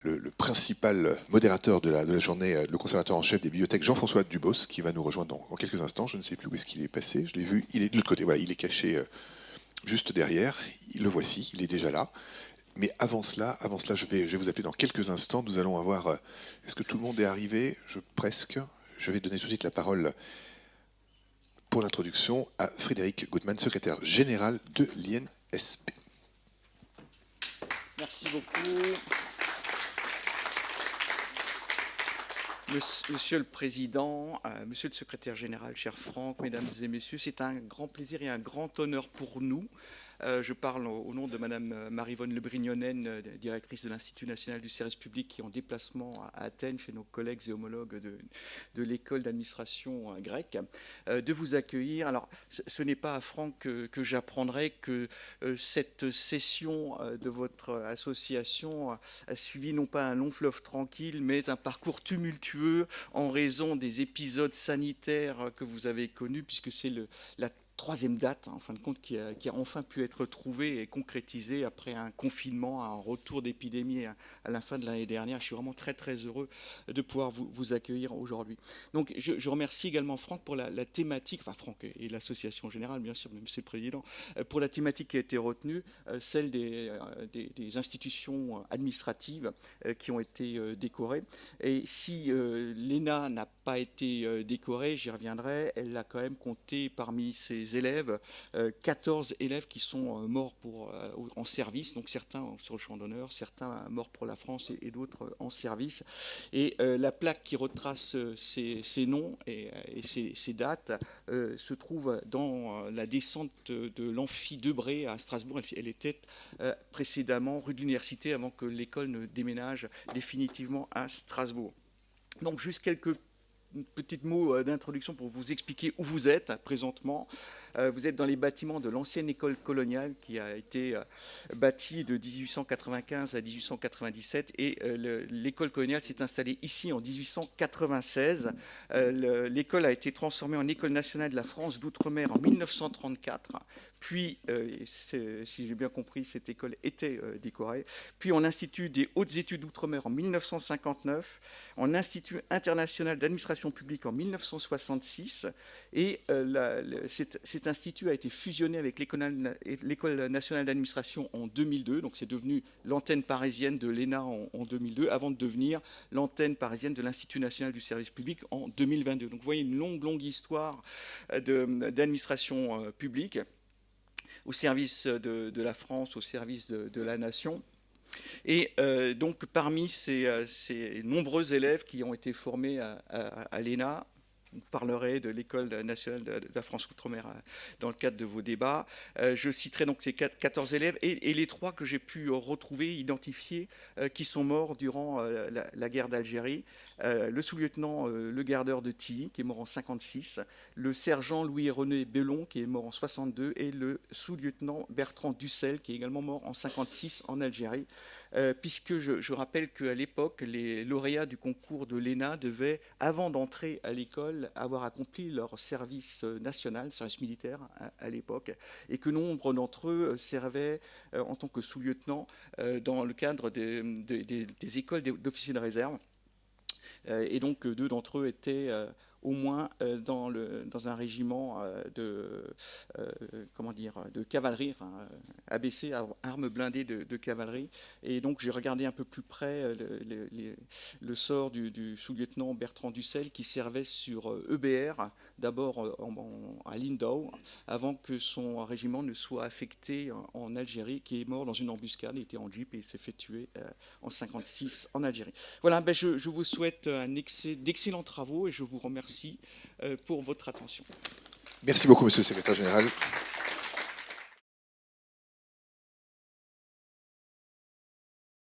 le principal modérateur de la journée, le conservateur en chef des bibliothèques, Jean-François Dubos, qui va nous rejoindre dans quelques instants. Je ne sais plus où est-ce qu'il est passé. Je l'ai vu, il est de l'autre côté. Voilà, il est caché juste derrière. Le voici, il est déjà là. Mais avant cela, je vais vous appeler dans quelques instants. Nous allons avoir... Est-ce que tout le monde est arrivé? Presque. Je vais donner tout de suite la parole pour l'introduction à Frédéric Goodman, secrétaire général de l'INSP. Merci beaucoup. Monsieur le Président, Monsieur le Secrétaire Général, cher Franck, Mesdames et Messieurs, c'est un grand plaisir et un grand honneur pour nous. Je parle au nom de Madame Marie-Vonne Lebrignonen, directrice de l'Institut national du service public, qui est en déplacement à Athènes chez nos collègues et homologues de l'école d'administration grecque, de vous accueillir. Alors, ce n'est pas à Franck que j'apprendrai que cette session de votre association a suivi non pas un long fleuve tranquille, mais un parcours tumultueux en raison des épisodes sanitaires que vous avez connus, puisque c'est la troisième date, en fin de compte, qui a enfin pu être trouvée et concrétisée après un confinement, un retour d'épidémie à la fin de l'année dernière. Je suis vraiment très très heureux de pouvoir vous accueillir aujourd'hui. Donc je remercie également Franck pour la thématique, enfin Franck et l'association générale, bien sûr, Monsieur le Président, pour la thématique qui a été retenue, celle des institutions administratives qui ont été décorées. Et si l'ENA n'a pas été décorée, j'y reviendrai, elle a quand même compté parmi ses élèves 14 élèves qui sont morts en service, donc certains sur le champ d'honneur, certains morts pour la France et d'autres en service. Et la plaque qui retrace ces noms et ces dates se trouve dans la descente de l'amphi Debré à Strasbourg. Elle était précédemment rue de l'Université avant que l'école ne déménage définitivement à Strasbourg. Donc juste quelques petits mots d'introduction pour vous expliquer où vous êtes présentement. Vous êtes dans les bâtiments de l'ancienne école coloniale qui a été bâtie de 1895 à 1897 et l'école coloniale s'est installée ici en 1896. L'école a été transformée en école nationale de la France d'outre-mer en 1934. Puis, si j'ai bien compris, cette école était décorée. Puis en institut des hautes études d'outre-mer en 1959, en institut international d'administration publique en 1966 et cet institut a été fusionné avec l'école nationale d'administration en 2002, donc c'est devenu l'antenne parisienne de l'ENA en 2002 avant de devenir l'antenne parisienne de l'Institut national du service public en 2022. Donc vous voyez une longue histoire d'administration publique au service de la France, au service de la nation. Et donc parmi ces nombreux élèves qui ont été formés à l'ENA, vous parlerez de l'École nationale de la France Outre-mer dans le cadre de vos débats. Je citerai donc ces 14 élèves et les 3 que j'ai pu retrouver, identifier, qui sont morts durant la guerre d'Algérie. Le sous-lieutenant Le Gardeur de Tilly, qui est mort en 56, le sergent Louis-René Bellon, qui est mort en 62, et le sous-lieutenant Bertrand Dussel, qui est également mort en 56 en Algérie. Puisque je rappelle qu'à l'époque, les lauréats du concours de l'ENA devaient, avant d'entrer à l'école, avoir accompli leur service national, service militaire à l'époque, et que nombre d'entre eux servaient en tant que sous-lieutenant dans le cadre des écoles d'officiers de réserve. Et donc 2 d'entre eux étaient au moins dans un régiment de cavalerie, enfin ABC, armes blindées de cavalerie. Et donc j'ai regardé un peu plus près le sort du sous-lieutenant Bertrand Dussel qui servait sur EBR, d'abord à Lindau, avant que son régiment ne soit affecté en Algérie, qui est mort dans une embuscade, il était en jeep et s'est fait tuer en 56 en Algérie. Voilà, je vous souhaite d'excellents travaux et je vous remercie pour votre attention. Merci beaucoup, Monsieur le Secrétaire Général.